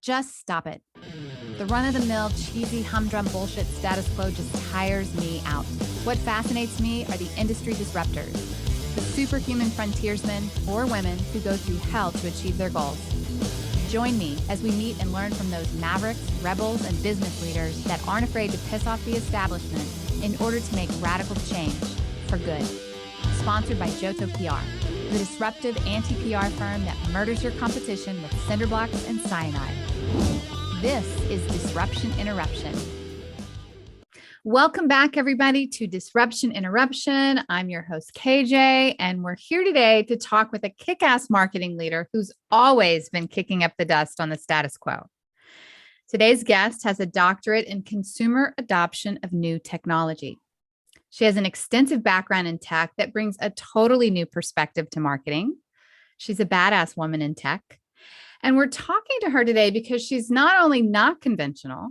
Just stop it. The run-of-the-mill, cheesy, humdrum bullshit status quo just tires me out. What fascinates me are the industry disruptors, the superhuman frontiersmen or women who go through hell to achieve their goals. Join me as we meet and learn from those mavericks, rebels, and business leaders that aren't afraid to piss off the establishment in order to make radical change for good. Sponsored by Johto PR, the disruptive anti-PR firm that murders your competition with cinder blocks and cyanide. This is Disruption Interruption. Welcome back, everybody, to Disruption Interruption. I'm your host, KJ, and we're here today to talk with a kick-ass marketing leader who's always been kicking up the dust on the status quo. Today's guest has a doctorate in consumer adoption of new technology. She has an extensive background in tech that brings a totally new perspective to marketing. She's a badass woman in tech. And we're talking to her today because she's not only not conventional,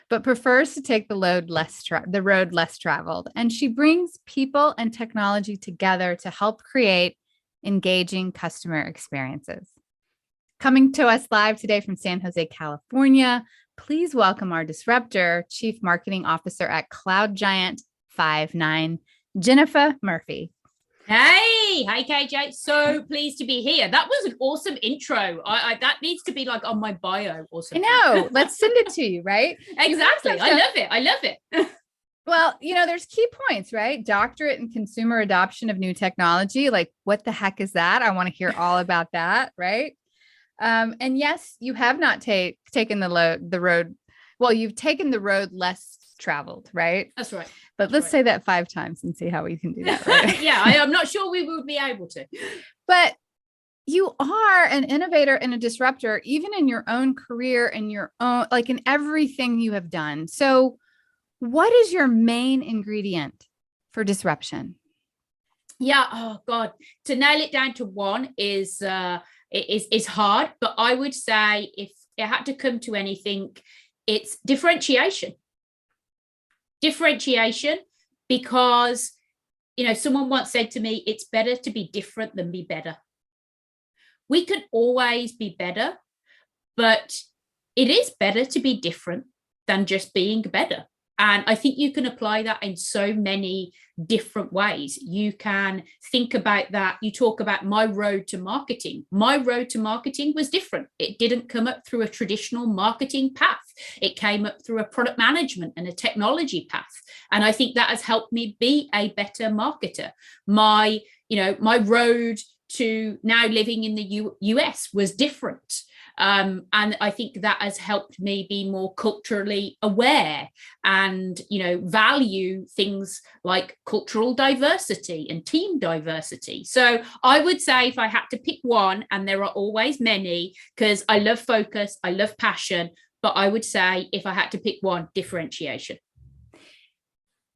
but prefers to take the road less traveled. And she brings people and technology together to help create engaging customer experiences. Coming to us live today from San Jose, California, please welcome our disruptor, Chief Marketing Officer at cloud giant Five9, Genefa Murphy. Hey, KJ. So pleased to be here. That was an awesome intro. That needs to be like on my bio or something. I know. Let's send it to you, right? Exactly. I love it. Well, there's key points, right? Doctorate in consumer adoption of new technology. Like, what the heck is that? I want to hear all about that, right? And yes, you have not taken the road. Well, you've taken the road less traveled, right? That's right. But let's say that 5 times and see how we can do that, right? Yeah, I'm not sure we would be able to. But you are an innovator and a disruptor, even in your own career and your own, like in everything you have done. So what is your main ingredient for disruption? Yeah. Oh God. To nail it down to one is hard, but I would say if it had to come to anything, it's differentiation. Differentiation, because someone once said to me, it's better to be different than be better. We can always be better, but it is better to be different than just being better. And I think you can apply that in so many different ways. You can think about that. You talk about my road to marketing. My road to marketing was different. It didn't come up through a traditional marketing path. It came up through a product management and a technology path. And I think that has helped me be a better marketer. My road to now living in the US was different. And I think that has helped me be more culturally aware and, value things like cultural diversity and team diversity. So I would say if I had to pick one, and there are always many, because I love focus, I love passion, but I would say if I had to pick one, differentiation.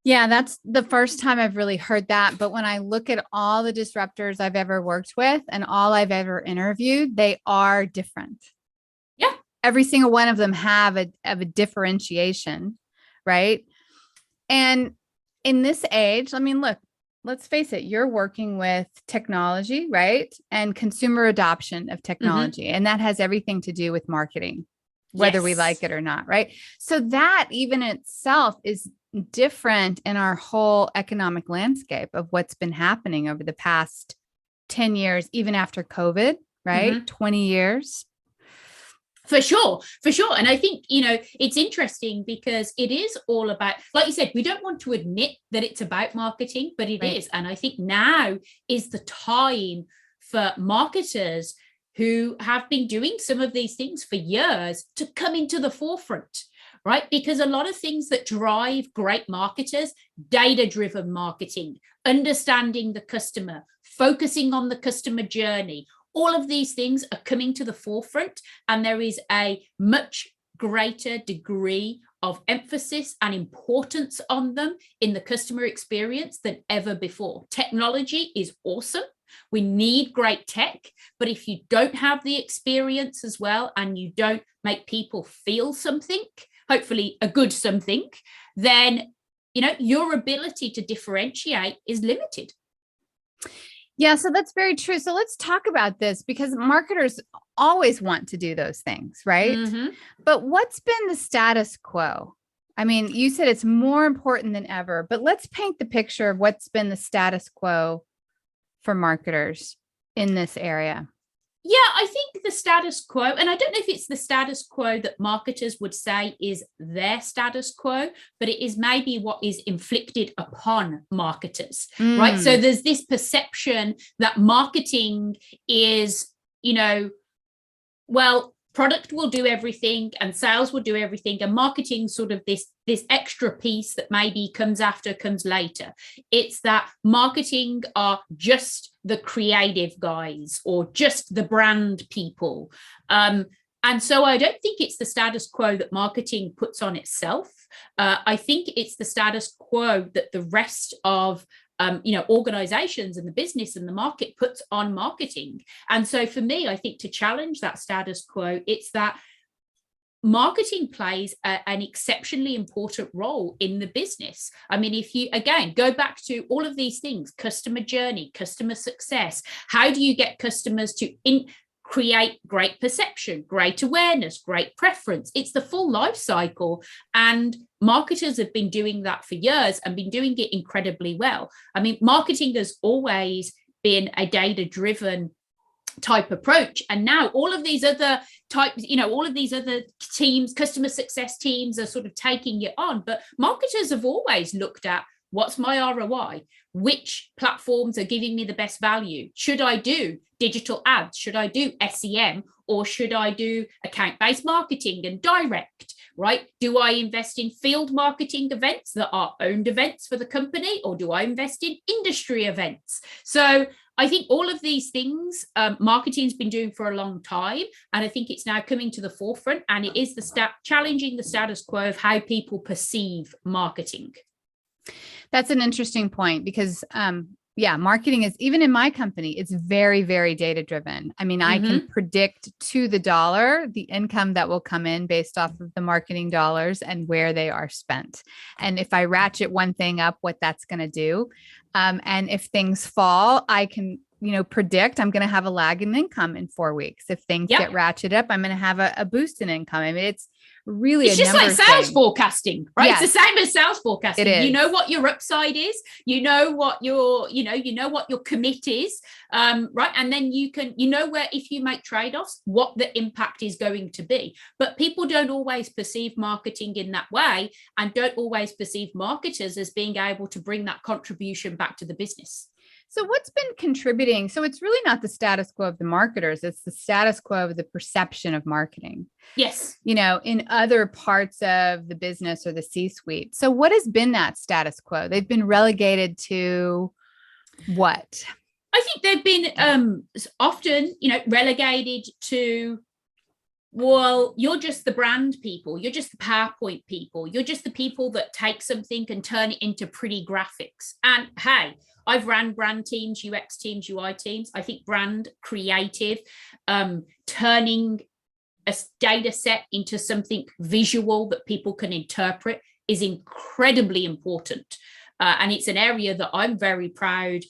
Yeah, that's the first time I've really heard that. But when I look at all the disruptors I've ever worked with and all I've ever interviewed, they are different. Yeah. Every single one of them have a differentiation, right? And in this age, look, let's face it, you're working with technology, right? And consumer adoption of technology. Mm-hmm. And that has everything to do with marketing, whether we like it or not, right? So that even itself is different in our whole economic landscape of what's been happening over the past 10 years, even after COVID, right? Mm-hmm. 20 years. For sure. And I think, it's interesting because it is all about, like you said, we don't want to admit that it's about marketing, but it is. And I think now is the time for marketers who have been doing some of these things for years to come into the forefront. Right? Because a lot of things that drive great marketers, data-driven marketing, understanding the customer, focusing on the customer journey, all of these things are coming to the forefront, and there is a much greater degree of emphasis and importance on them in the customer experience than ever before. Technology is awesome. We need great tech, but if you don't have the experience as well, and you don't make people feel something, hopefully a good something, then, your ability to differentiate is limited. Yeah, so that's very true. So let's talk about this because marketers always want to do those things, right? Mm-hmm. But what's been the status quo? I mean, you said it's more important than ever, but let's paint the picture of what's been the status quo for marketers in this area. Yeah, I think the status quo, and I don't know if it's the status quo that marketers would say is their status quo, but it is maybe what is inflicted upon marketers, right? So there's this perception that marketing is, well, product will do everything and sales will do everything, and marketing sort of this extra piece that maybe comes later. It's that marketing are just the creative guys or just the brand people, and so I don't think it's the status quo that marketing puts on itself. I think it's the status quo that the rest of organizations and the business and the market puts on marketing. And so for me, I think to challenge that status quo, it's that marketing plays an exceptionally important role in the business. I mean, if you, again, go back to all of these things, customer journey, customer success, how do you get customers to create great perception, great awareness, great preference? It's the full life cycle. And marketers have been doing that for years and been doing it incredibly well. I mean, marketing has always been a data-driven type approach. And now all of these other types, all of these other teams, customer success teams are sort of taking it on. But marketers have always looked at, what's my ROI? Which platforms are giving me the best value? Should I do digital ads? Should I do SEM? Or should I do account-based marketing and direct, right? Do I invest in field marketing events that are owned events for the company? Or do I invest in industry events? So I think all of these things marketing's been doing for a long time. And I think it's now coming to the forefront. And it is challenging the status quo of how people perceive marketing. That's an interesting point because, marketing is, even in my company, it's very, very data driven. I mean, I can predict to the dollar the income that will come in based off of the marketing dollars and where they are spent. And if I ratchet one thing up, what that's going to do. And if things fall, I can, predict I'm going to have a lag in income in 4 weeks. If things get ratcheted up, I'm going to have a boost in income. I mean, it's really it's just like sales forecasting, right? Yes. It's the same as sales forecasting. You know what your upside is, you know what your commit is, right? And then you can, where if you make trade-offs, what the impact is going to be. But people don't always perceive marketing in that way and don't always perceive marketers as being able to bring that contribution back to the business. So what's been contributing? So it's really not the status quo of the marketers. It's the status quo of the perception of marketing. Yes. In other parts of the business or the C-suite. So what has been that status quo? They've been relegated to what? I think they've been often, relegated to, well, you're just the brand people. You're just the PowerPoint people. You're just the people that take something and turn it into pretty graphics. And hey, I've ran brand teams, UX teams, UI teams. I think brand creative, turning a data set into something visual that people can interpret is incredibly important. And it's an area that I'm very proud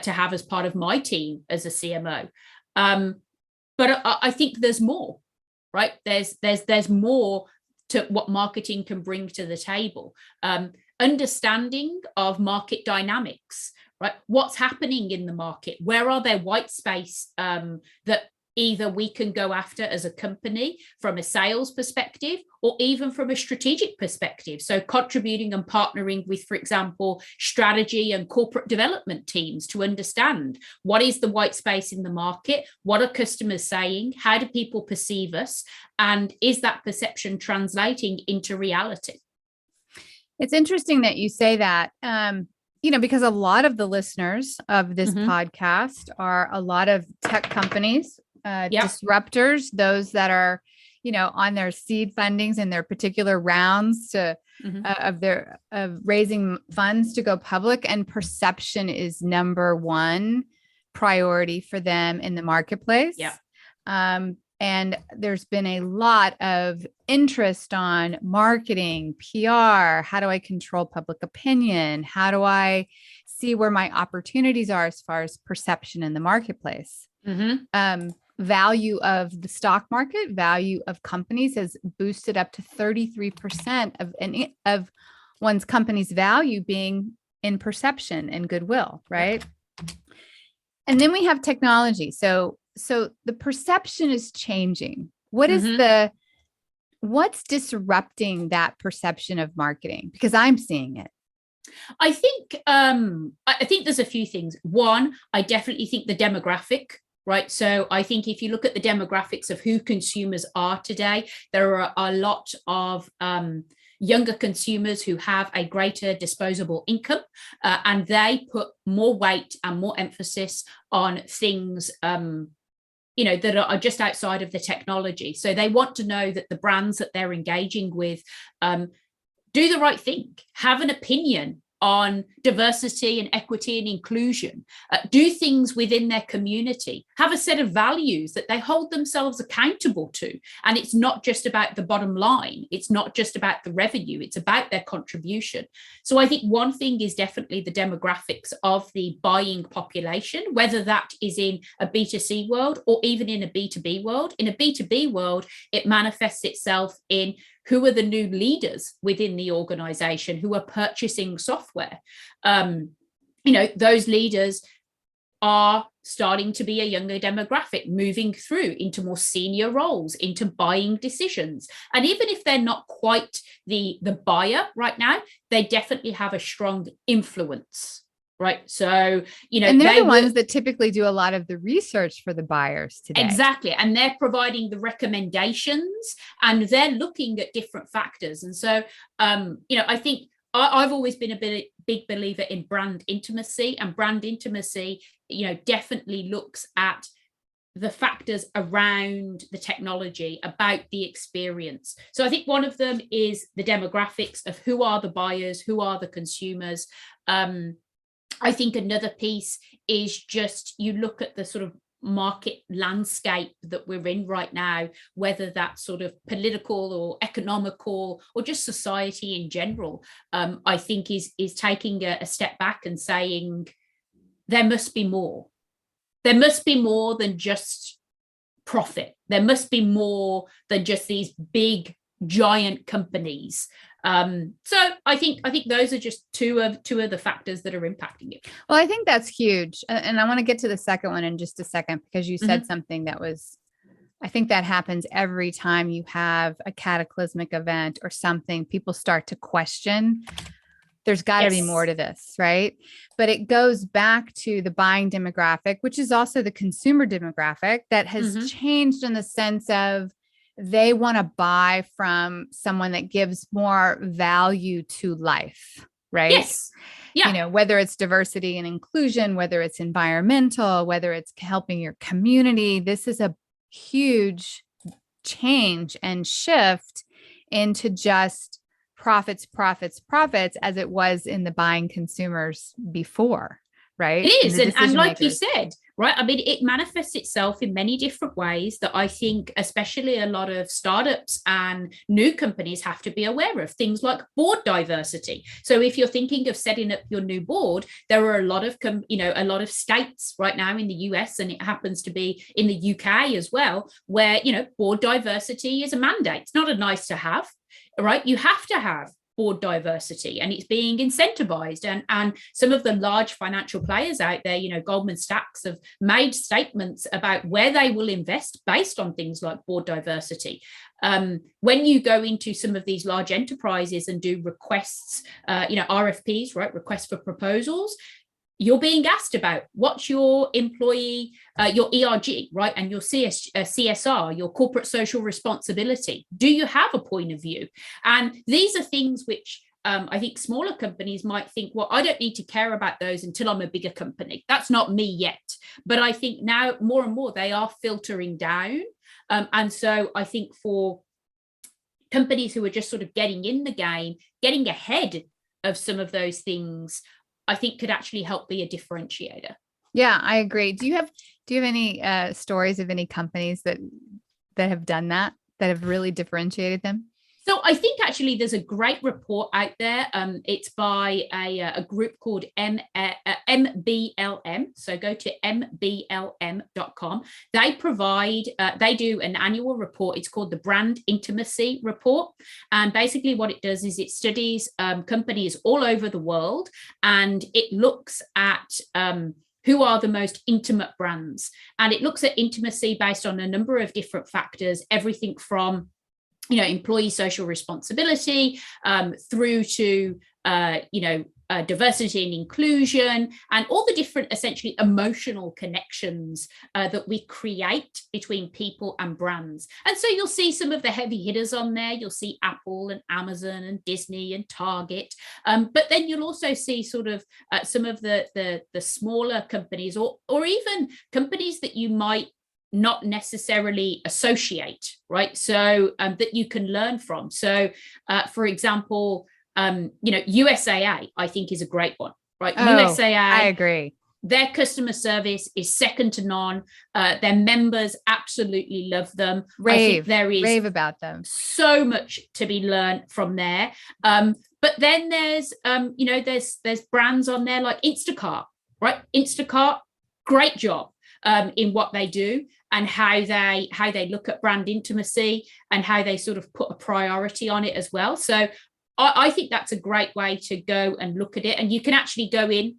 to have as part of my team as a CMO. But I think there's more, right? There's more to what marketing can bring to the table. Understanding of market dynamics, right? What's happening in the market? Where are there white space that either we can go after as a company from a sales perspective or even from a strategic perspective? So contributing and partnering with, for example, strategy and corporate development teams to understand what is the white space in the market? What are customers saying? How do people perceive us? And is that perception translating into reality? It's interesting that you say that. Because a lot of the listeners of this podcast are a lot of tech companies, disruptors, those that are, on their seed fundings and their particular rounds to of raising funds to go public, and perception is number one priority for them in the marketplace. And there's been a lot of interest on marketing, PR. How do I control public opinion? How do I see where my opportunities are as far as perception in the marketplace. Value of the stock market, value of companies has boosted up to 33% of one's company's value being in perception and goodwill, right? And then we have technology. So the perception is changing. What is what's disrupting that perception of marketing? Because I'm seeing it. I think there's a few things. One, I definitely think the demographic, right? So I think if you look at the demographics of who consumers are today, there are a lot of younger consumers who have a greater disposable income, and they put more weight and more emphasis on things that are just outside of the technology. So they want to know that the brands that they're engaging with do the right thing, have an opinion on diversity and equity and inclusion, do things within their community, have a set of values that they hold themselves accountable to. And it's not just about the bottom line. It's not just about the revenue. It's about their contribution. So I think one thing is definitely the demographics of the buying population, whether that is in a B2C world or even in a B2B world. In a B2B world, it manifests itself in who are the new leaders within the organization who are purchasing software. Those leaders are starting to be a younger demographic, moving through into more senior roles, into buying decisions. And even if they're not quite the buyer right now, they definitely have a strong influence. Right. So, and they're the ones that typically do a lot of the research for the buyers today. Exactly. And they're providing the recommendations and they're looking at different factors. And so, I think I've always been a big believer in brand intimacy, and brand intimacy, definitely looks at the factors around the technology, about the experience. So I think one of them is the demographics of who are the buyers, who are the consumers. I think another piece is just you look at the sort of market landscape that we're in right now, whether that's sort of political or economical or just society in general, I think is taking a step back and saying there must be more. There must be more than just profit. There must be more than just these big giant companies. So I think those are just two of the factors that are impacting it. Well, I think that's huge. And I want to get to the second one in just a second, because you said something that was, I think that happens every time you have a cataclysmic event or something, people start to question, there's got to be more to this, right? But it goes back to the buying demographic, which is also the consumer demographic that has changed in the sense of they want to buy from someone that gives more value to life, right? Yes. Yeah. Whether it's diversity and inclusion, whether it's environmental, whether it's helping your community, this is a huge change and shift into just profits, as it was in the buying consumers before, right? It is. And like you said, right, I mean, it manifests itself in many different ways that I think especially a lot of startups and new companies have to be aware of. Things like board diversity. So if you're thinking of setting up your new board, there are a lot of states right now in the US, and it happens to be in the UK as well, where, board diversity is a mandate. It's not a nice to have, right? You have to have board diversity, and it's being incentivized, and some of the large financial players out there, Goldman Sachs, have made statements about where they will invest based on things like board diversity. When you go into some of these large enterprises and do requests, RFPs, right, requests for proposals, you're being asked about what's your employee, your ERG, right, and your CSR, your corporate social responsibility. Do you have a point of view? And these are things which I think smaller companies might think, well, I don't need to care about those until I'm a bigger company. That's not me yet. But I think now more and more they are filtering down. And so I think for companies who are just sort of getting in the game, getting ahead of some of those things, I think could actually help be a differentiator. Yeah, I agree. Do you have any stories of any companies that have done that have really differentiated them? So I think actually there's a great report out there. It's by a group called MBLM. So go to mblm.com. They do an annual report. It's called the Brand Intimacy Report. And basically what it does is it studies companies all over the world, and it looks at who are the most intimate brands. And it looks at intimacy based on a number of different factors, everything from employee social responsibility, through to, diversity and inclusion, and all the different essentially emotional connections that we create between people and brands. And so you'll see some of the heavy hitters on there. You'll see Apple and Amazon and Disney and Target. But then you'll also see sort of some of the smaller companies, or even companies that you might not necessarily associate, right? So that you can learn from. So for example, USAA, I think, is a great one, right? USAA, I agree. Their customer service is second to none. Their members absolutely love them. I think there is rave about them. So much to be learned from there. But then there's brands on there like Instacart, right? Instacart, great job in what they do, and how they look at brand intimacy, and how they sort of put a priority on it as well. So I think that's a great way to go and look at it. And you can actually go in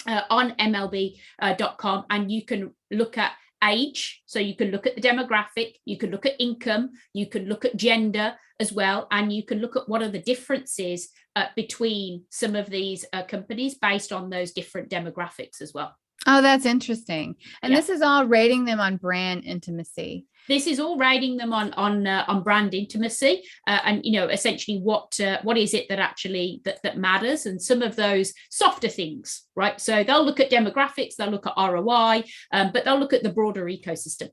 on mlb.com and you can look at age. So you can look at the demographic, you can look at income, you can look at gender as well, and you can look at what are the differences between some of these companies based on those different demographics as well. Oh, that's interesting. And this is all rating them on brand intimacy. This is all rating them on brand intimacy, and essentially what is it that actually that matters, and some of those softer things, right? So they'll look at demographics, they'll look at ROI, but they'll look at the broader ecosystem.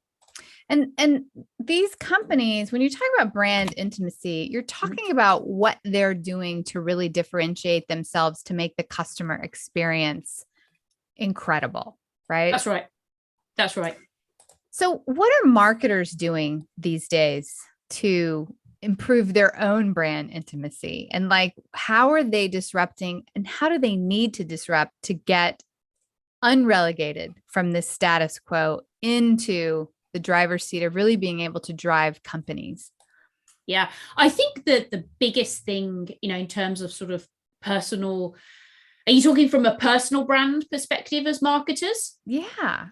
And these companies, when you talk about brand intimacy, you're talking about what they're doing to really differentiate themselves to make the customer experience incredible, right? That's right. So what are marketers doing these days to improve their own brand intimacy? And how are they disrupting, and how do they need to disrupt to get unrelegated from this status quo into the driver's seat of really being able to drive companies? Yeah, I think that the biggest thing, in terms of sort of personal, are you talking from a personal brand perspective as marketers? Yeah.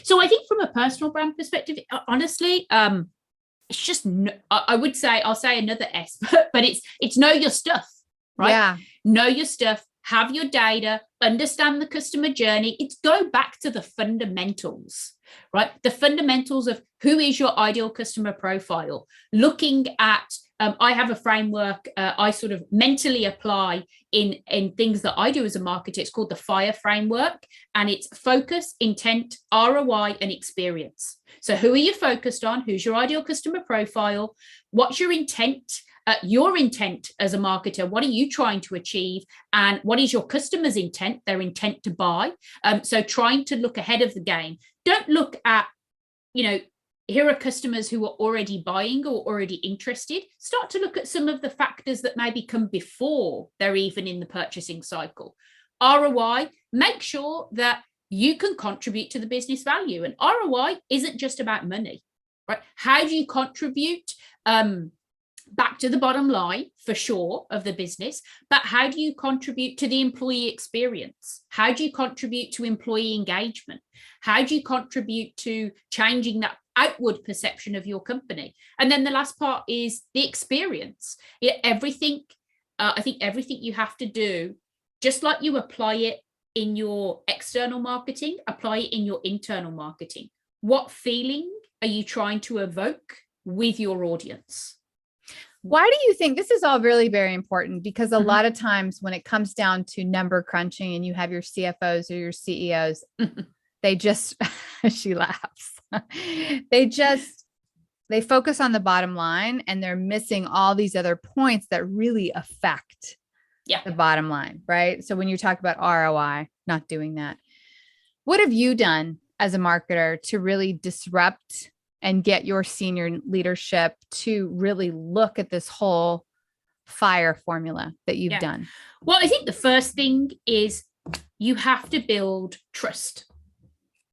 So I think from a personal brand perspective, honestly, it's just, I would say, I'll say another S, but it's know your stuff, right? Yeah. Know your stuff, have your data, understand the customer journey. It's go back to the fundamentals, right? The fundamentals of who is your ideal customer profile, looking at, I have a framework I sort of mentally apply in things that I do as a marketer. It's called the FIRE framework, and it's focus, intent, ROI, and experience. So who are you focused on? Who's your ideal customer profile? What's your intent? Your intent as a marketer, what are you trying to achieve? And what is your customer's intent, their intent to buy? So trying to look ahead of the game. Don't look at, here are customers who are already buying or already interested. Start to look at some of the factors that maybe come before they're even in the purchasing cycle. ROI, make sure that you can contribute to the business value. And ROI isn't just about money, right? How do you contribute back to the bottom line, for sure, of the business, but how do you contribute to the employee experience? How do you contribute to employee engagement? How do you contribute to changing that outward perception of your company? And then the last part is the experience. Everything, I think everything you have to do, just like you apply it in your external marketing, apply it in your internal marketing. What feeling are you trying to evoke with your audience? Why do you think this is all really very important? Because a lot of times when it comes down to number crunching and you have your CFOs or your CEOs, they just, she laughs. They focus on the bottom line, and they're missing all these other points that really affect the bottom line, right? So when you talk about ROI, not doing that. What have you done as a marketer to really disrupt and get your senior leadership to really look at this whole FIRE formula that you've done? Well, I think the first thing is you have to build trust,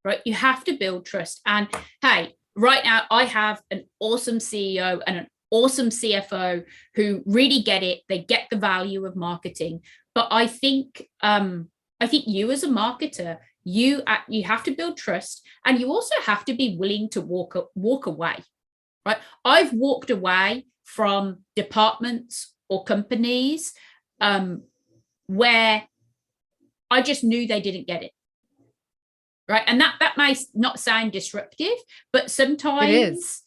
right? You have to build trust. And hey, right now I have an awesome CEO and an awesome CFO who really get it. They get the value of marketing. But I think you as a marketer, you have to build trust, and you also have to be willing to walk away, right? I've walked away from departments or companies where I just knew they didn't get it, right? And that may not sound disruptive, but sometimes it is.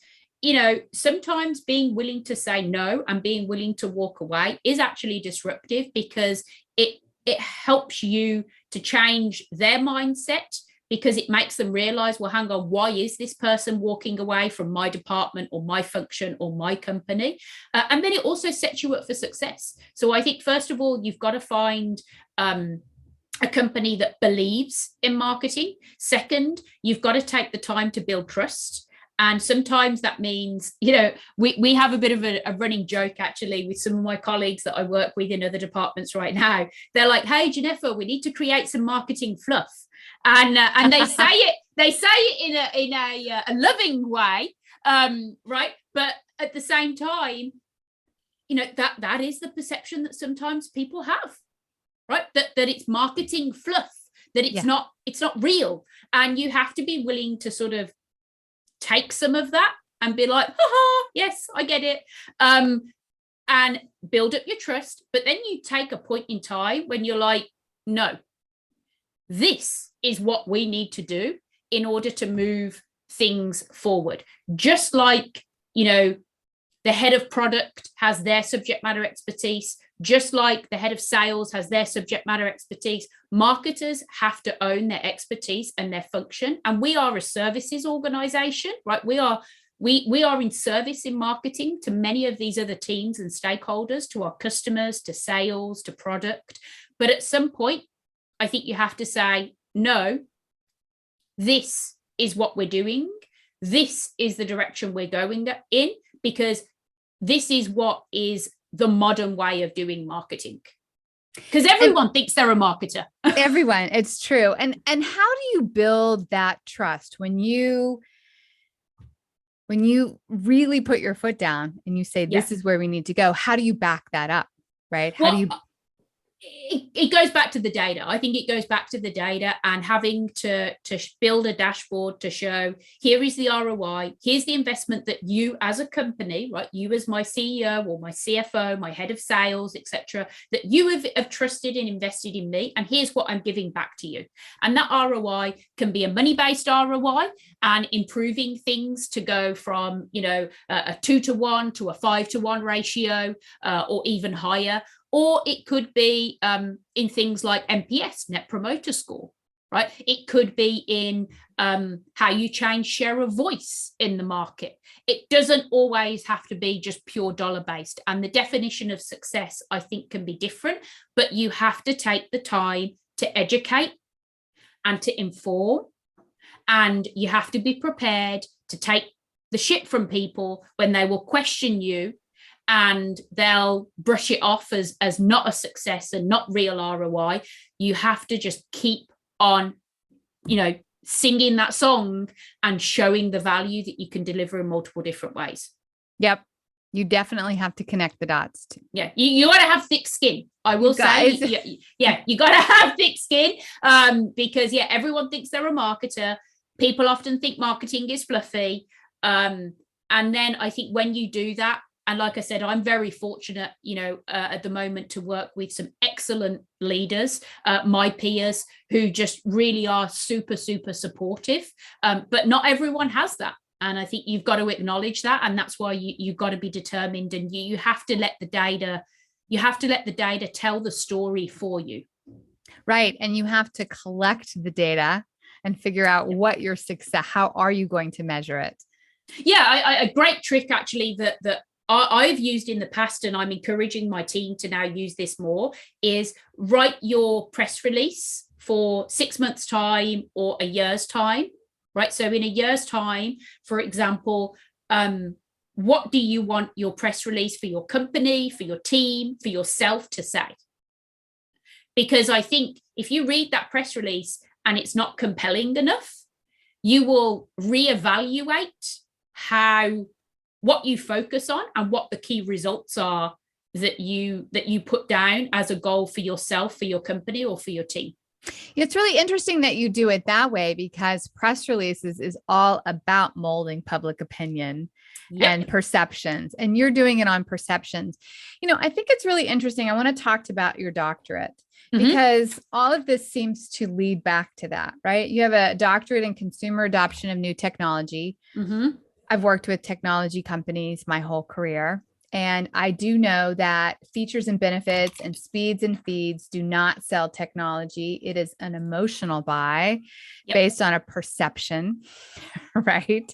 Sometimes being willing to say no and being willing to walk away is actually disruptive, because it helps you to change their mindset, because it makes them realize, well, hang on, why is this person walking away from my department or my function or my company? And then it also sets you up for success. So I think, first of all, you've got to find a company that believes in marketing. Second, you've got to take the time to build trust. And sometimes that means, we have a bit of a running joke actually with some of my colleagues that I work with in other departments right now. They're like, hey, Genefa, we need to create some marketing fluff. And they say it in a loving way, right? But at the same time, that is the perception that sometimes people have, right? That it's marketing fluff, that it's not real. And you have to be willing to sort of take some of that and be like, yes, I get it. And build up your trust. But then you take a point in time when you're like, no, this is what we need to do in order to move things forward. Just like, the head of product has their subject matter expertise, just like the head of sales has their subject matter expertise, marketers have to own their expertise and their function. And we are a services organization, right? We are in service in marketing to many of these other teams and stakeholders, to our customers, to sales, to product. But at some point, I think you have to say, no, this is what we're doing. This is the direction we're going in, because this is what is the modern way of doing marketing. Because everyone thinks they're a marketer. Everyone, it's true. And how do you build that trust when you really put your foot down and you say, this is where we need to go? How do you back that up? Right? How do you? It goes back to the data. I think it goes back to the data and having to build a dashboard to show, here is the ROI, here's the investment that you as a company, right, you as my CEO or my CFO, my head of sales, etc., that you have trusted and invested in me, and here's what I'm giving back to you. And that ROI can be a money-based ROI and improving things to go from, a 2-to-1 to a 5-to-1 ratio, or even higher. Or it could be in things like NPS, Net Promoter Score, right? It could be in how you change share of voice in the market. It doesn't always have to be just pure dollar-based. And the definition of success, I think, can be different, but you have to take the time to educate and to inform. And you have to be prepared to take the shit from people when they will question you, and they'll brush it off as not a success and not real ROI. You have to just keep on, singing that song and showing the value that you can deliver in multiple different ways. Yep. You definitely have to connect the dots too. Yeah. You got to have thick skin. I will say, you got to have thick skin, because everyone thinks they're a marketer. People often think marketing is fluffy. And then I think when you do that, and like I said, I'm very fortunate, at the moment to work with some excellent leaders, my peers, who just really are super, super supportive. But not everyone has that. And I think you've got to acknowledge that. And that's why you've got to be determined, and you have to let the data tell the story for you. Right. And you have to collect the data and figure out what your success, how are you going to measure it? Yeah, a great trick actually that I've used in the past, and I'm encouraging my team to now use this more, is write your press release for 6 months' time or a year's time, right? So in a year's time, for example, what do you want your press release for your company, for your team, for yourself to say? Because I think if you read that press release and it's not compelling enough, you will reevaluate what you focus on and what the key results are that you put down as a goal for yourself, for your company, or for your team. It's really interesting that you do it that way, because press releases is all about molding public opinion and perceptions, and you're doing it on perceptions. I think it's really interesting. I want to talk about your doctorate, because all of this seems to lead back to that, right? You have a doctorate in consumer adoption of new technology. I've worked with technology companies my whole career. And I do know that features and benefits and speeds and feeds do not sell technology. It is an emotional buy based on a perception, right?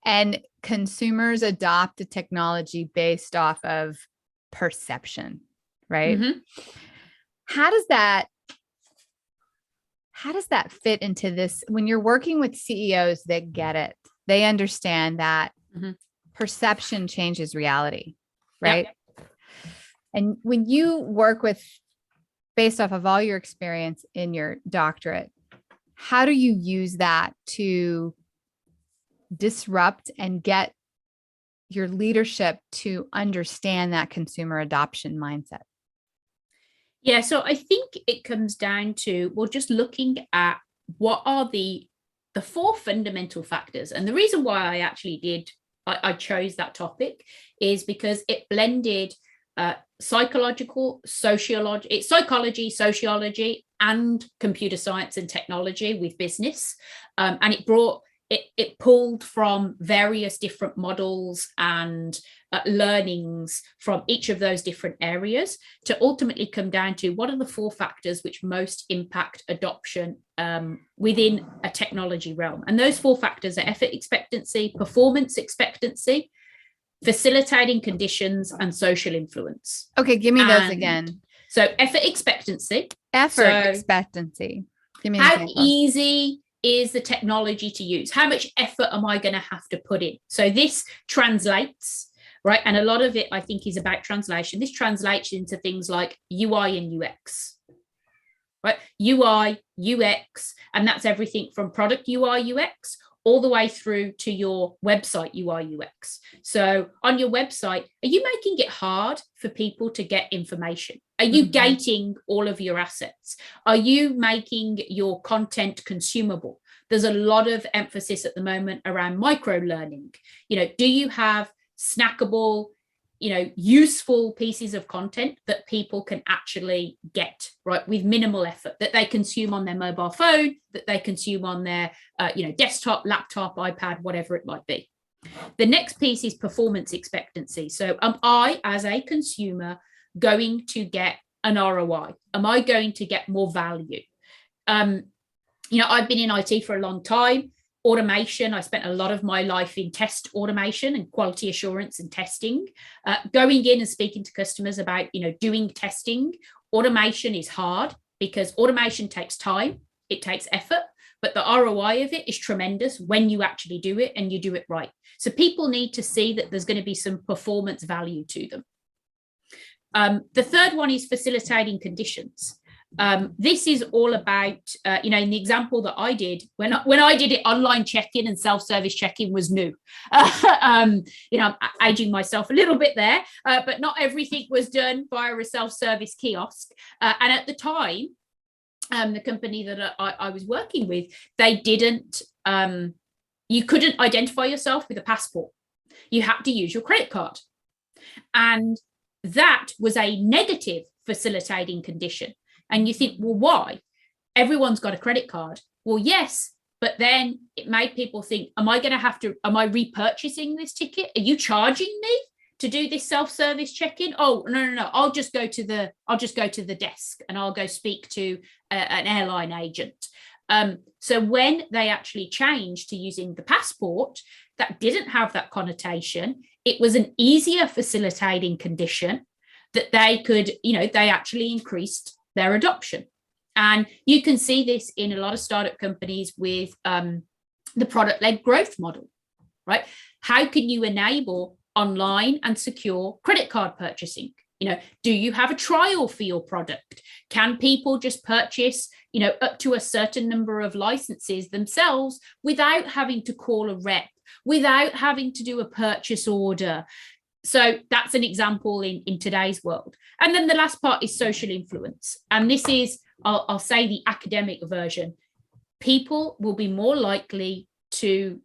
And consumers adopt a technology based off of perception, right? How does that fit into this when you're working with CEOs that get it? They understand that perception changes reality. Right. And when you work with, based off of all your experience in your doctorate, how do you use that to disrupt and get your leadership to understand that consumer adoption mindset? Yeah, so I think it comes down to, just looking at what are the 4 fundamental factors. And the reason why I chose that topic is because it blended psychology, sociology, and computer science and technology with business. And it pulled from various different models and learnings from each of those different areas to ultimately come down to what are the 4 factors which most impact adoption within a technology realm. And those 4 factors are effort expectancy, performance expectancy, facilitating conditions, and social influence. Okay, give me those again. So effort expectancy. Expectancy. Give me how easy is the technology to use? How much effort am I going to have to put in? So this translates, right? And a lot of it, I think, is about translation. This translates into things like UI and UX, right? UI, UX, and that's everything from product UI, UX, all the way through to your website UI, UX. So on your website, are you making it hard for people to get information? Are you gating all of your assets? Are you making your content consumable? There's a lot of emphasis at the moment around micro learning. Do you have snackable, useful pieces of content that people can actually get, right, with minimal effort, that they consume on their mobile phone, that they consume on their, desktop, laptop, iPad, whatever it might be. The next piece is performance expectancy. So am I, as a consumer, going to get an ROI? Am I going to get more value? I've been in IT for a long time. Automation, I spent a lot of my life in test automation and quality assurance and testing. Going in and speaking to customers about, doing testing. Automation is hard because automation takes time, it takes effort, but the ROI of it is tremendous when you actually do it and you do it right. So people need to see that there's going to be some performance value to them. The third one is facilitating conditions. This is all about, in the example that I did, when I did it, online check-in and self-service check-in was new. I'm aging myself a little bit there, but not everything was done via a self-service kiosk. And at the time, the company that I was working with, they didn't, you couldn't identify yourself with a passport. You had to use your credit card. And that was a negative facilitating condition. And you think, well, why? Everyone's got a credit card. Well, yes, but then it made people think, am I repurchasing this ticket? Are you charging me to do this self-service check-in? Oh, no. I'll just go to the desk and I'll go speak to an airline agent. So when they actually changed to using the passport, that didn't have that connotation. It was an easier facilitating condition that they could, they actually increased their adoption. And you can see this in a lot of startup companies with the product-led growth model, right? How can you enable online and secure credit card purchasing? Do you have a trial for your product? Can people just purchase, up to a certain number of licenses themselves without having to call a rep, without having to do a purchase order? So that's an example in today's world. And then the last part is social influence. And this is, I'll say, the academic version. People will be more likely to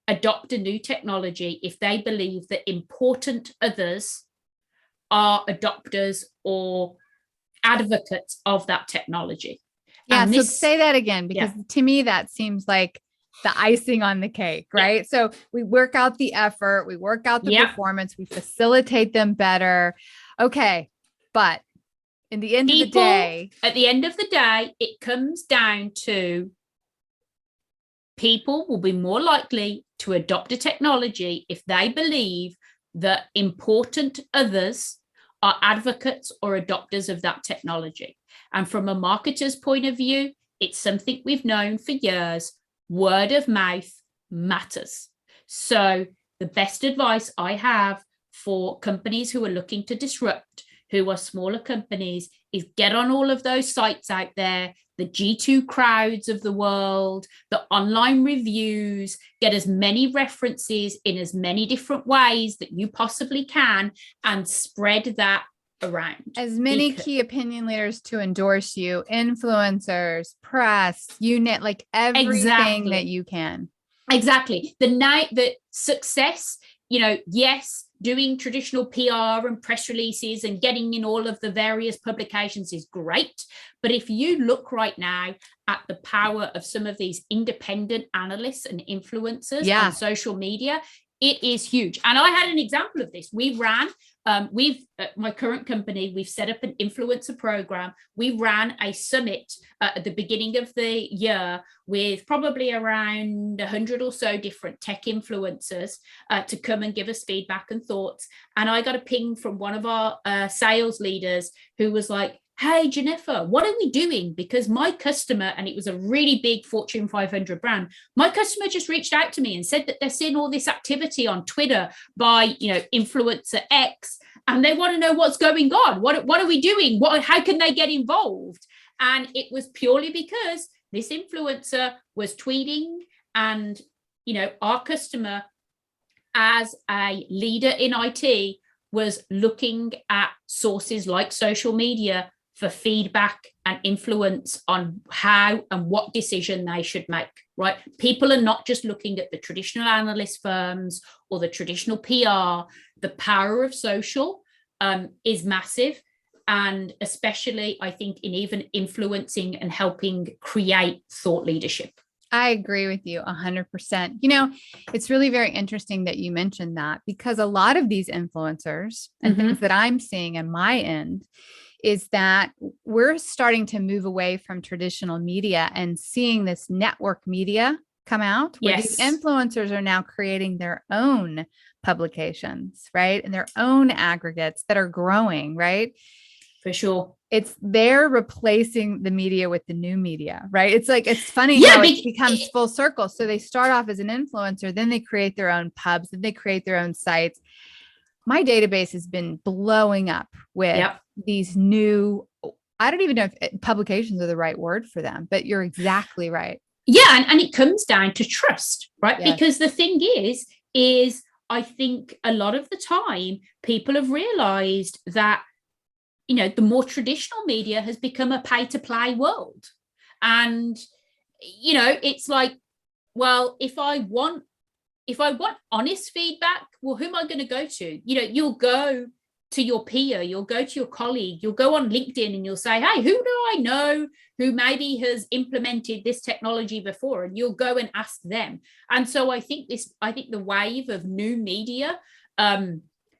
adopt a new technology if they believe that important others are adopters or advocates of that technology. Yeah. So say that again, because to me, that seems like the icing on the cake, right? Yeah. So we work out the effort, we work out the performance, we facilitate them better. Okay. But at the end of the day, it comes down to people will be more likely to adopt a technology if they believe that important others are advocates or adopters of that technology. And from a marketer's point of view, it's something we've known for years. Word of mouth matters. So the best advice I have for companies who are looking to disrupt, who are smaller companies, is get on all of those sites out there, the G2 crowds of the world, the online reviews, get as many references in as many different ways that you possibly can, and spread that around. As many key opinion leaders to endorse you, influencers, press, unit, like everything that you can. Exactly. The success, yes, doing traditional PR and press releases and getting in all of the various publications is great. But if you look right now at the power of some of these independent analysts and influencers on social media, it is huge. And I had an example of this. We ran, my current company, we've set up an influencer program. We ran a summit at the beginning of the year with probably around 100 or so different tech influencers to come and give us feedback and thoughts. And I got a ping from one of our sales leaders who was like, hey, Genefa, what are we doing? Because my customer, and it was a really big Fortune 500 brand, my customer just reached out to me and said that they're seeing all this activity on Twitter by, influencer X, and they want to know what's going on. What are we doing? How can they get involved? And it was purely because this influencer was tweeting, and, our customer, as a leader in IT, was looking at sources like social media for feedback and influence on how and what decision they should make, right? People are not just looking at the traditional analyst firms or the traditional PR. The power of social is massive. And especially, I think, in even influencing and helping create thought leadership. I agree with you 100%. It's really very interesting that you mentioned that, because a lot of these influencers and things that I'm seeing on my end is that we're starting to move away from traditional media and seeing this network media come out, where these influencers are now creating their own publications, right? And their own aggregates that are growing, right? For sure. They're replacing the media with the new media, right? It's funny how it becomes full circle. So they start off as an influencer, then they create their own pubs, then they create their own sites. My database has been blowing up with these new, I don't even know if publications are the right word for them, but you're exactly right. Yeah. And it comes down to trust, right? Yes. Because the thing is I think a lot of the time people have realized that, the more traditional media has become a pay to play world. And, it's like, well, if I want honest feedback, well, who am I going to go to? You'll go to your peer, you'll go to your colleague, you'll go on LinkedIn and you'll say, hey, who do I know who maybe has implemented this technology before? And you'll go and ask them. And so I think the wave of new media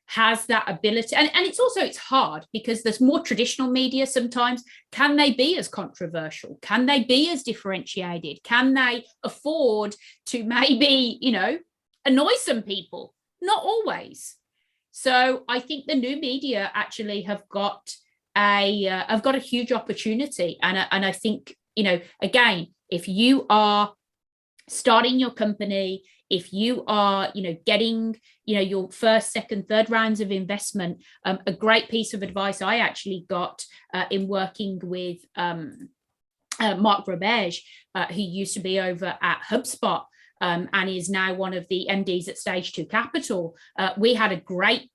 has that ability. And it's hard because there's more traditional media sometimes. Can they be as controversial? Can they be as differentiated? Can they afford to maybe, annoy some people? Not always. So I think the new media actually have got a huge opportunity. And I think, again, if you are starting your company, if you are, getting, your first, second, third rounds of investment, a great piece of advice I actually got in working with Mark Roberge, who used to be over at HubSpot and is now one of the MDs at Stage 2 Capital. We had a great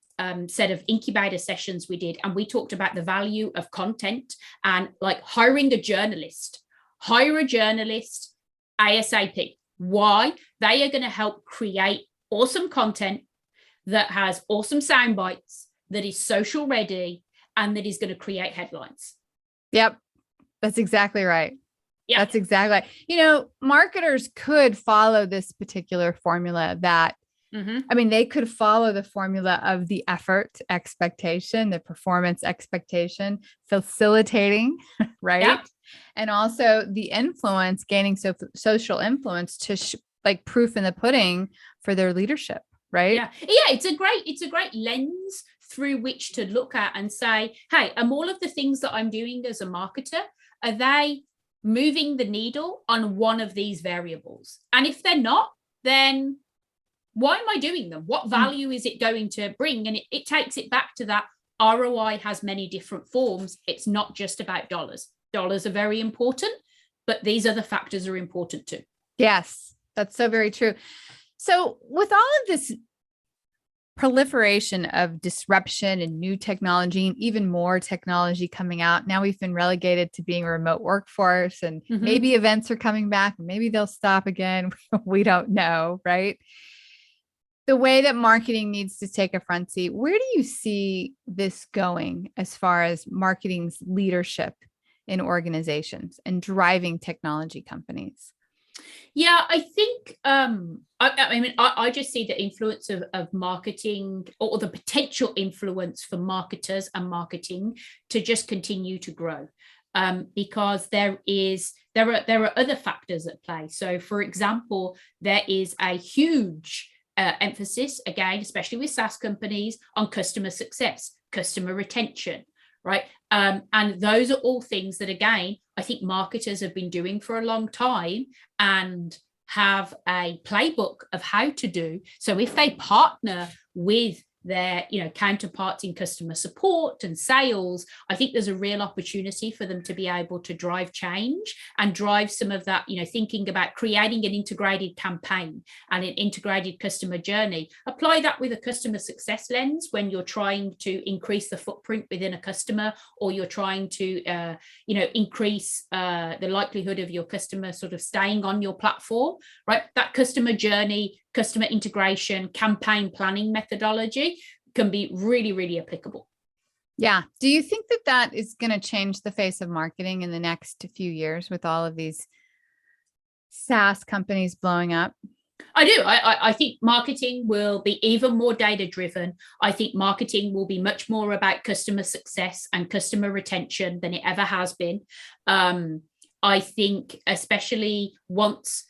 set of incubator sessions we did, and we talked about the value of content and like hiring a journalist. Hire a journalist ASAP. Why? They are going to help create awesome content that has awesome sound bites, that is social ready, and that is going to create headlines. Yep. That's exactly right. Yeah. That's exactly right. Marketers could follow this particular formula that, they could follow the formula of the effort expectation, the performance expectation, facilitating, right? Yeah. And also the influence, gaining social influence to like proof in the pudding for their leadership, right? Yeah. It's a great lens through which to look at and say, hey, all of the things that I'm doing as a marketer, are they moving the needle on one of these variables? And if they're not, then why am I doing them? What value is it going to bring? And it takes it back to that ROI has many different forms. It's not just about dollars. Dollars are very important, but these other factors are important too. Yes, that's so very true. So with all of this proliferation of disruption and new technology and even more technology coming out, now we've been relegated to being a remote workforce, and maybe events are coming back, maybe they'll stop again. We don't know, right? The way that marketing needs to take a front seat, where do you see this going as far as marketing's leadership in organizations and driving technology companies? Yeah, I think, I just see the influence of marketing, or the potential influence for marketers and marketing to just continue to grow. Because there are other factors at play. So, for example, there is a huge emphasis, again, especially with SaaS companies, on customer success, customer retention, right? And those are all things that, again, I think marketers have been doing for a long time and have a playbook of how to do. So if they partner with their counterparts in customer support and sales, I think there's a real opportunity for them to be able to drive change and drive some of that, thinking about creating an integrated campaign and an integrated customer journey. Apply that with a customer success lens when you're trying to increase the footprint within a customer, or you're trying to increase the likelihood of your customer sort of staying on your platform, right? That customer journey, customer integration, campaign planning methodology can be really, really applicable. Yeah. Do you think that is going to change the face of marketing in the next few years with all of these SaaS companies blowing up? I do. I think marketing will be even more data driven. I think marketing will be much more about customer success and customer retention than it ever has been. I think especially once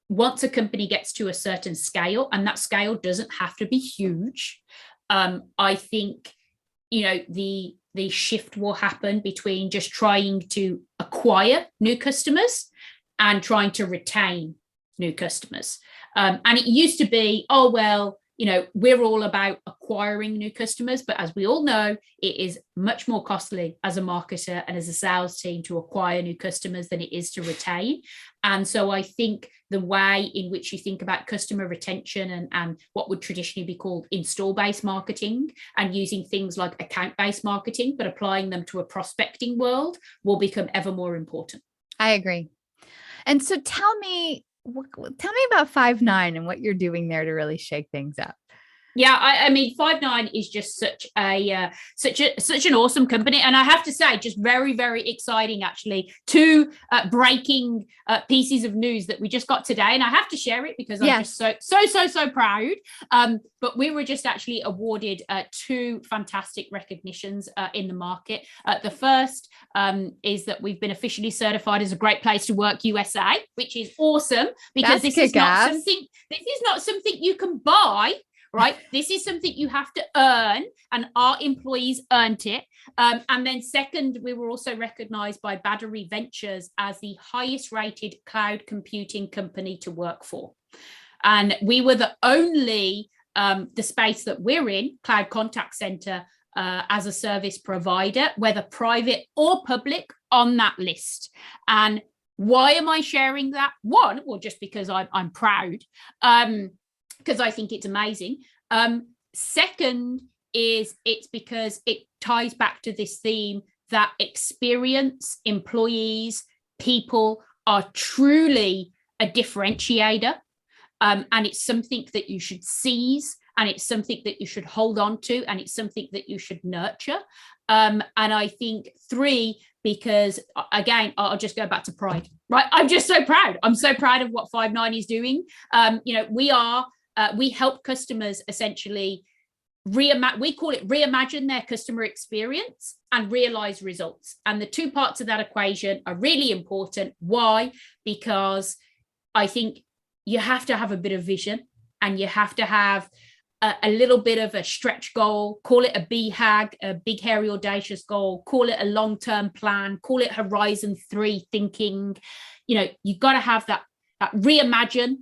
a company gets to a certain scale, and that scale doesn't have to be huge, I think, the shift will happen between just trying to acquire new customers and trying to retain new customers. And it used to be, we're all about acquiring new customers, but as we all know, it is much more costly as a marketer and as a sales team to acquire new customers than it is to retain. And so I think the way in which you think about customer retention and what would traditionally be called install-based marketing, and using things like account-based marketing, but applying them to a prospecting world, will become ever more important. I agree. And so tell me about Five9 and what you're doing there to really shake things up. Yeah, I mean, Five9 is just such an awesome company, and I have to say, just very, very exciting. Actually, two breaking pieces of news that we just got today, and I have to share it because I'm just so proud. But we were just actually awarded two fantastic recognitions in the market. The first is that we've been officially certified as a Great Place to Work USA, which is awesome because this is not something you can buy. right? This is something you have to earn, and our employees earned it. And then second, we were also recognized by Battery Ventures as the highest rated cloud computing company to work for. And we were the only, the space that we're in, cloud contact center as a service provider, whether private or public, on that list. And why am I sharing that? One, well, just because I'm proud, because I think it's amazing. Second is it's because it ties back to this theme that experience, employees, people are truly a differentiator. And it's something that you should seize, and it's something that you should hold on to, and it's something that you should nurture. And I think three, because again, I'll just go back to pride, right? I'm just so proud. I'm so proud of what Five9 is doing. We help customers essentially we call it reimagine their customer experience and realize results. And the two parts of that equation are really important. Why? Because I think you have to have a bit of vision, and you have to have a little bit of a stretch goal. Call it a BHAG, a big, hairy, audacious goal. Call it a long-term plan. Call it Horizon 3 thinking. You've got to have that reimagine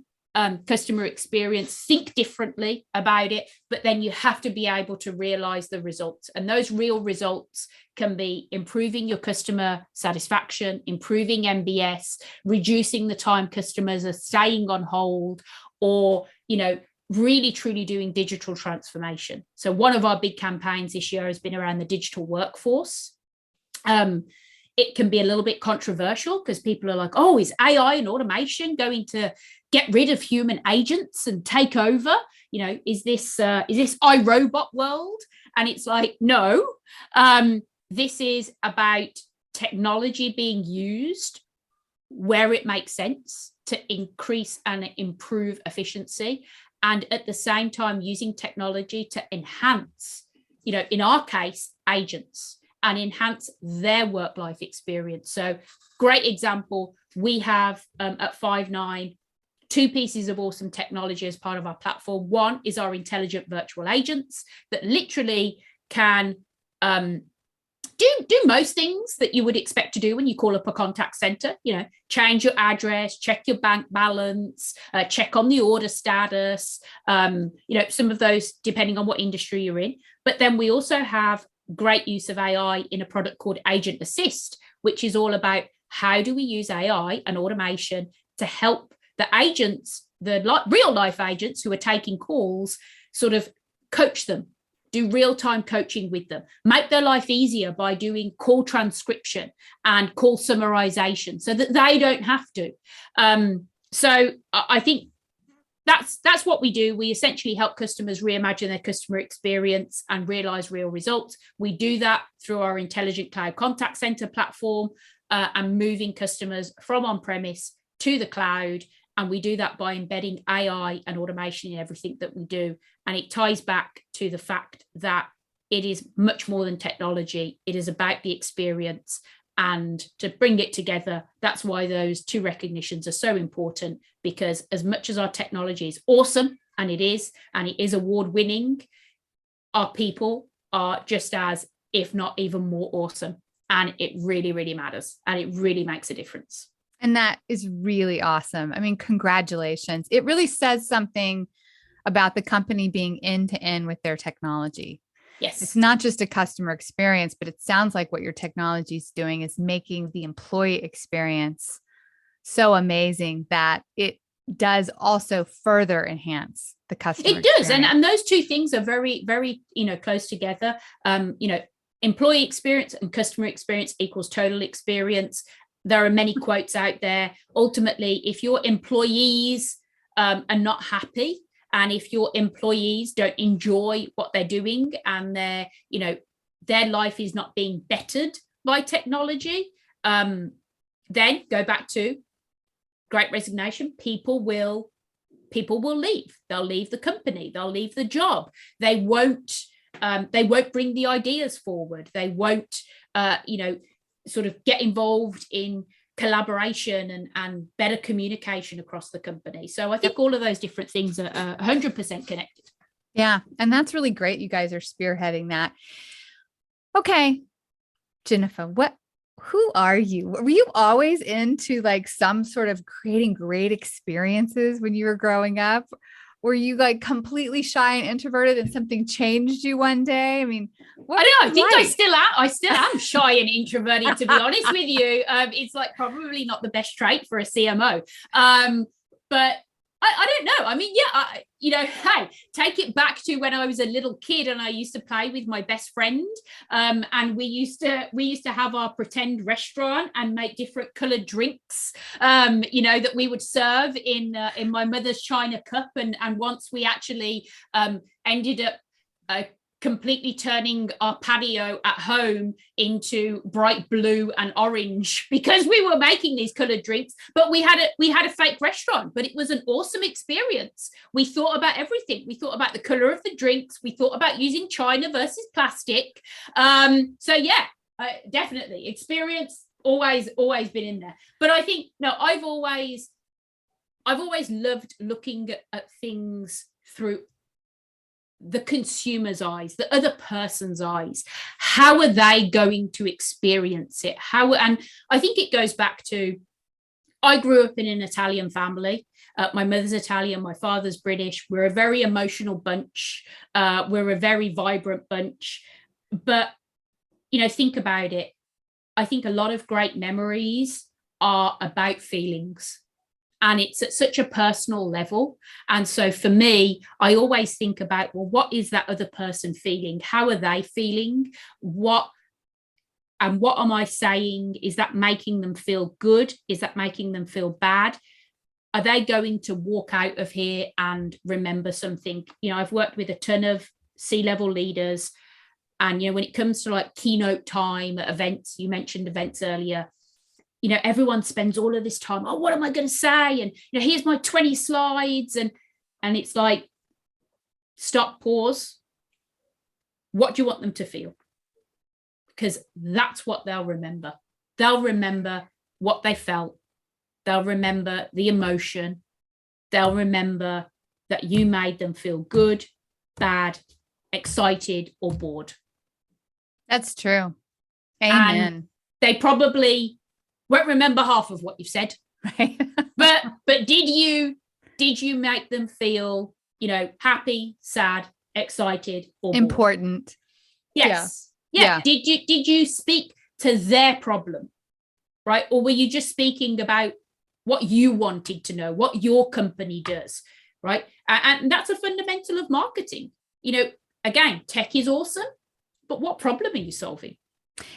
customer experience, think differently about it, but then you have to be able to realize the results. And those real results can be improving your customer satisfaction, improving MBS, reducing the time customers are staying on hold, or, really truly doing digital transformation. So one of our big campaigns this year has been around the digital workforce. It can be a little bit controversial because people are like, oh, is AI and automation going to get rid of human agents and take over? Is this iRobot world? And it's like, no, this is about technology being used where it makes sense to increase and improve efficiency. And at the same time, using technology to enhance, in our case, agents, and enhance their work-life experience. So great example, we have at Five9, two pieces of awesome technology as part of our platform. One is our intelligent virtual agents that literally can do most things that you would expect to do when you call up a contact center. Change your address, check your bank balance, check on the order status, some of those depending on what industry you're in. But then we also have great use of AI in a product called Agent Assist, which is all about how do we use AI and automation to help the agents, the real life agents who are taking calls, sort of coach them, do real-time coaching with them, make their life easier by doing call transcription and call summarization so that they don't have to. So I think that's what we do. We essentially help customers reimagine their customer experience and realize real results. We do that through our intelligent cloud contact center platform and moving customers from on-premise to the cloud. And we do that by embedding AI and automation in everything that we do. And it ties back to the fact that it is much more than technology. It is about the experience. And to bring it together, that's why those two recognitions are so important, because as much as our technology is awesome, and it is award-winning, our people are just as, if not even more awesome. And it really, really matters. And it really makes a difference. And that is really awesome. I mean, congratulations. It really says something about the company being end to end with their technology. Yes. It's not just a customer experience, but it sounds like what your technology is doing is making the employee experience so amazing that it does also further enhance the customer experience. It does. And those two things are very, very, close together. Employee experience and customer experience equals total experience. There are many quotes out there. Ultimately, if your employees are not happy, and if your employees don't enjoy what they're doing, and their life is not being bettered by technology, then go back to Great Resignation. People will leave. They'll leave the company. They'll leave the job. They won't bring the ideas forward. They won't, sort of get involved in collaboration and better communication across the company. So I think all of those different things are 100% connected. Yeah. And that's really great. You guys are spearheading that. Okay. Genefa, who are you? Were you always into like some sort of creating great experiences when you were growing up? Were you like completely shy and introverted and something changed you one day? I mean, what I was know. I it think like? I still am shy and introverted, to be honest with you. It's like probably not the best trait for a CMO. But I don't know. I mean, yeah, hey, take it back to when I was a little kid and I used to play with my best friend. And we used to have our pretend restaurant and make different colored drinks, that we would serve in my mother's china cup. And once we actually ended up completely turning our patio at home into bright blue and orange because we were making these colored drinks. But we had a fake restaurant, but it was an awesome experience. We thought about everything. We thought about the color of the drinks. We thought about using china versus plastic. So yeah, definitely experience always been in there. But I think I've always loved looking at things through the consumer's eyes, the other person's eyes. How are they going to experience it? And I think it goes back to, I grew up in an Italian family. My mother's Italian, my father's British. We're a very emotional bunch. We're a very vibrant bunch. But, think about it. I think a lot of great memories are about feelings. And it's at such a personal level. And so for me, I always think about, well, what is that other person feeling? How are they feeling? What am I saying? Is that making them feel good? Is that making them feel bad? Are they going to walk out of here and remember something? I've worked with a ton of C-level leaders. And, when it comes to like keynote time at events, you mentioned events earlier, everyone spends all of this time, oh, what am I going to say? And, here's my 20 slides. And it's like, stop, pause. What do you want them to feel? Because that's what they'll remember. They'll remember what they felt. They'll remember the emotion. They'll remember that you made them feel good, bad, excited, or bored. That's true. Amen. And they probably won't remember half of what you've said, right? but did you make them feel happy, sad, excited, or important bored? Yes. Yeah. Did you speak to their problem, right? Or were you just speaking about what you wanted to know, what your company does, right? And that's a fundamental of marketing. Again, tech is awesome, but what problem are you solving?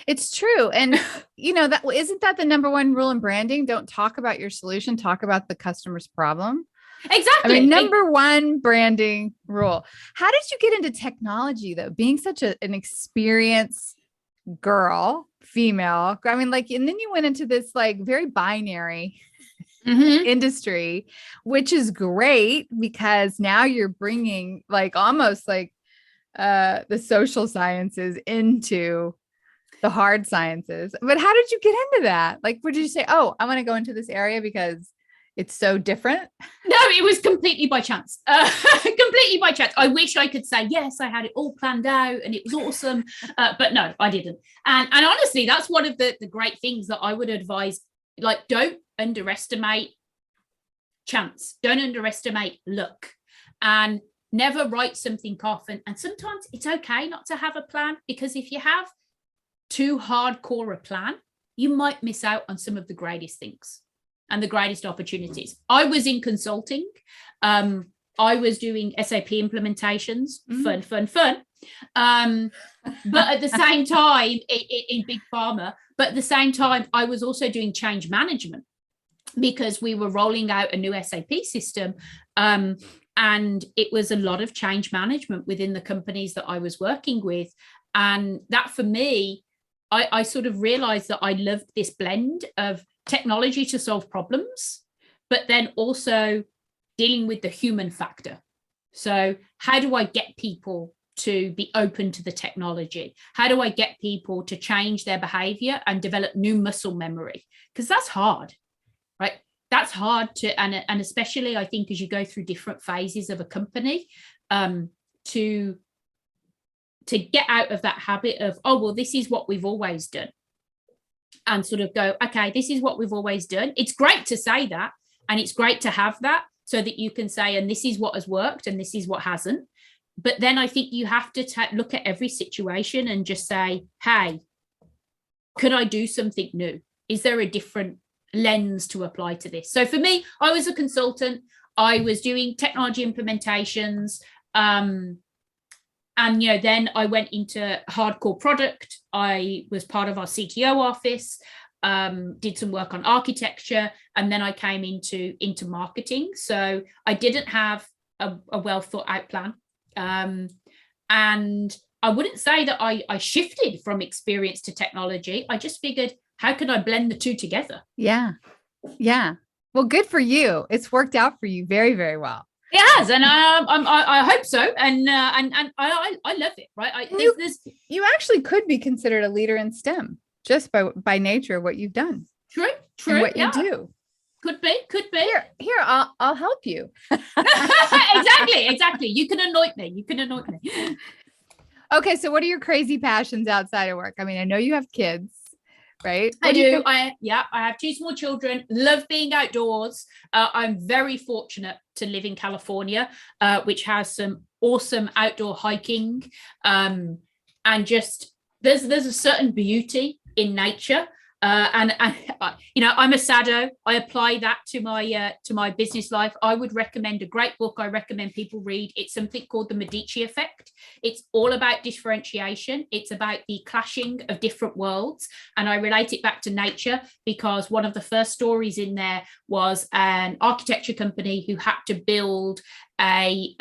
It's true. And that isn't that the number one rule in branding? Don't talk about your solution, talk about the customer's problem. Exactly. I mean, number one branding rule. How did you get into technology though? Being such an experienced girl, female. I mean, and then you went into this like very binary industry, which is great because now you're bringing like almost like the social sciences into the hard sciences. But how did you get into that? Like, would you say, oh, I want to go into this area because it's so different? No, it was completely by chance. Completely by chance. I wish I could say, yes, I had it all planned out and it was awesome. But no, I didn't. And honestly, that's one of the great things that I would advise. Like, don't underestimate chance. Don't underestimate luck. And never write something off. And sometimes it's okay not to have a plan, because if you have too hardcore a plan, you might miss out on some of the greatest things and the greatest opportunities. I was in consulting. I was doing SAP implementations, fun. But at the same time, in big pharma, but at the same time, I was also doing change management because we were rolling out a new SAP system. And it was a lot of change management within the companies that I was working with. And that for me, I sort of realized that I loved this blend of technology to solve problems, but then also dealing with the human factor. So how do I get people to be open to the technology? How do I get people to change their behavior and develop new muscle memory? Because that's hard, right? That's hard to, and especially I think as you go through different phases of a company, to get out of that habit of, oh, well, this is what we've always done, and sort of go, okay, this is what we've always done. It's great to say that, and it's great to have that so that you can say, and this is what has worked and this is what hasn't. But then I think you have to look at every situation and just say, hey, could I do something new? Is there a different lens to apply to this? So for me, I was a consultant. I was doing technology implementations. And, then I went into hardcore product. I was part of our CTO office, did some work on architecture, and then I came into marketing. So I didn't have a well thought out plan. And I wouldn't say that I shifted from experience to technology. I just figured, how can I blend the two together? Yeah. Yeah. Well, good for you. It's worked out for you very, very well. It has, and I hope so, and I love it. Right, you actually could be considered a leader in STEM just by nature of what you've done. True, and what you do. Could be. Here, I'll help you. Exactly. You can anoint me. Okay, so what are your crazy passions outside of work? I mean, I know you have kids, right? I do. I have 2 small children. Love being outdoors. I'm very fortunate to live in California, which has some awesome outdoor hiking, and just there's a certain beauty in nature. And I'm a sado. I apply that to my business life. I would recommend a great book. I recommend people read. It's something called the Medici effect. It's all about differentiation. It's about the clashing of different worlds. And I relate it back to nature because one of the first stories in there was an architecture company who had to build a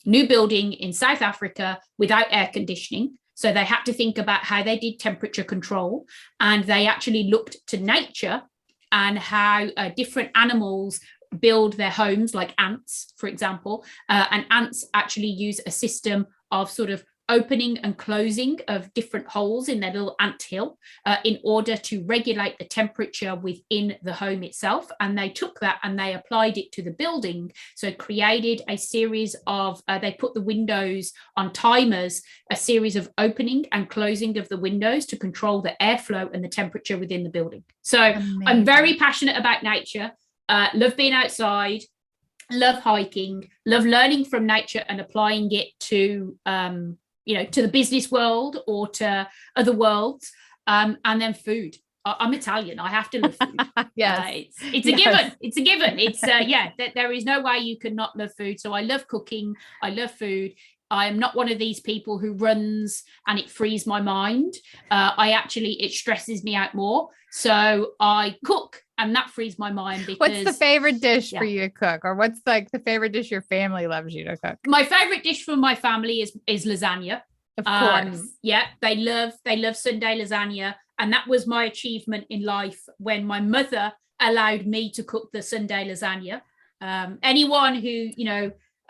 new building in South Africa without air conditioning. So they had to think about how they did temperature control, and they actually looked to nature and how different animals build their homes, like ants, for example. And ants actually use a system of sort of opening and closing of different holes in their little ant hill in order to regulate the temperature within the home itself. And they took that and they applied it to the building. So created a series of, they put the windows on timers, a series of opening and closing of the windows to control the airflow and the temperature within the building. So amazing. I'm very passionate about nature, love being outside, love hiking, love learning from nature and applying it to to the business world or to other worlds, and then food. I'm Italian. I have to love food. Yes, it's a given. It's a given. It's there is no way you can not love food. So I love cooking. I love food. I am not one of these people who runs and it frees my mind. It stresses me out more. So I cook and that frees my mind. Because what's the favorite dish for you to cook? Or what's like the favorite dish your family loves you to cook? My favorite dish from my family is lasagna. Of course. They love Sunday lasagna. And that was my achievement in life when my mother allowed me to cook the Sunday lasagna. Anyone who,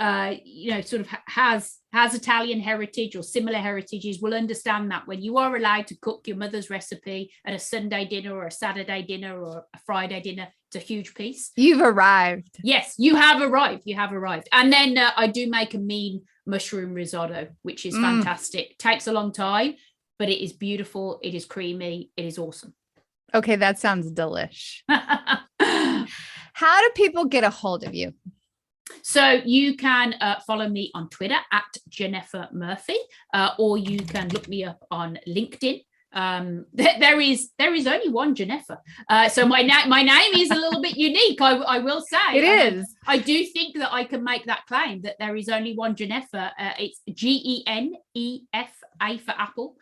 sort of has Italian heritage or similar heritages will understand that when you are allowed to cook your mother's recipe at a Sunday dinner or a Saturday dinner or a Friday dinner, it's a huge piece. You've arrived. Yes, you have arrived. And then I do make a mean mushroom risotto, which is fantastic. Takes a long time, but it is beautiful. It is creamy. It is awesome. Okay, that sounds delish. How do people get a hold of you? So you can follow me on Twitter at Genefa Murphy, or you can look me up on LinkedIn. There is only one Genefa, so my name is a little bit unique. I will say it is. I do think that I can make that claim that there is only one Genefa. It's Genefa for Apple.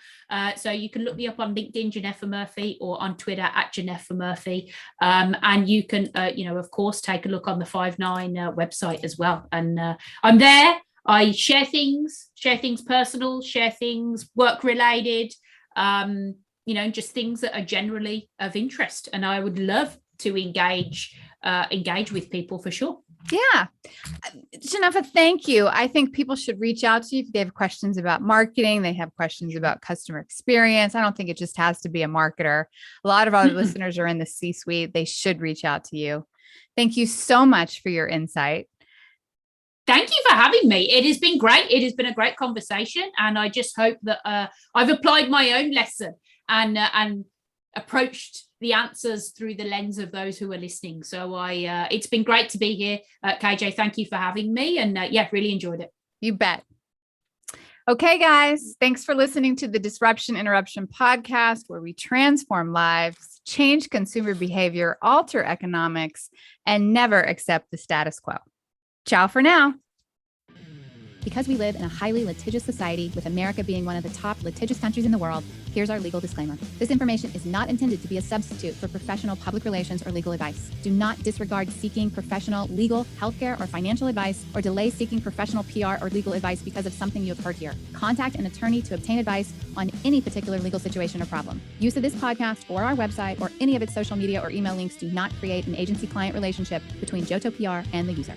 So you can look me up on LinkedIn, Genefa Murphy, or on Twitter at Genefa Murphy. And you can, of course, take a look on the Five9 website as well. And I'm there. I share things personal, share things work related. Just things that are generally of interest, and I would love to engage with people for sure. Yeah. Genefa, thank you. I think people should reach out to you if they have questions about marketing, they have questions about customer experience. I don't think it just has to be a marketer. A lot of our listeners are in the C-suite. They should reach out to you. Thank you so much for your insight. Thank you for having me. It has been great. It has been a great conversation. And I just hope that I've applied my own lesson and approached the answers through the lens of those who are listening. So it's been great to be here. KJ, thank you for having me. And really enjoyed it. You bet. Okay, guys, thanks for listening to the Disruption Interruption podcast, where we transform lives, change consumer behavior, alter economics, and never accept the status quo. Ciao for now. Because we live in a highly litigious society, with America being one of the top litigious countries in the world, here's our legal disclaimer. This information is not intended to be a substitute for professional public relations or legal advice. Do not disregard seeking professional, legal, healthcare, or financial advice, or delay seeking professional PR or legal advice because of something you have heard here. Contact an attorney to obtain advice on any particular legal situation or problem. Use of this podcast or our website or any of its social media or email links do not create an agency-client relationship between Johto PR and the user.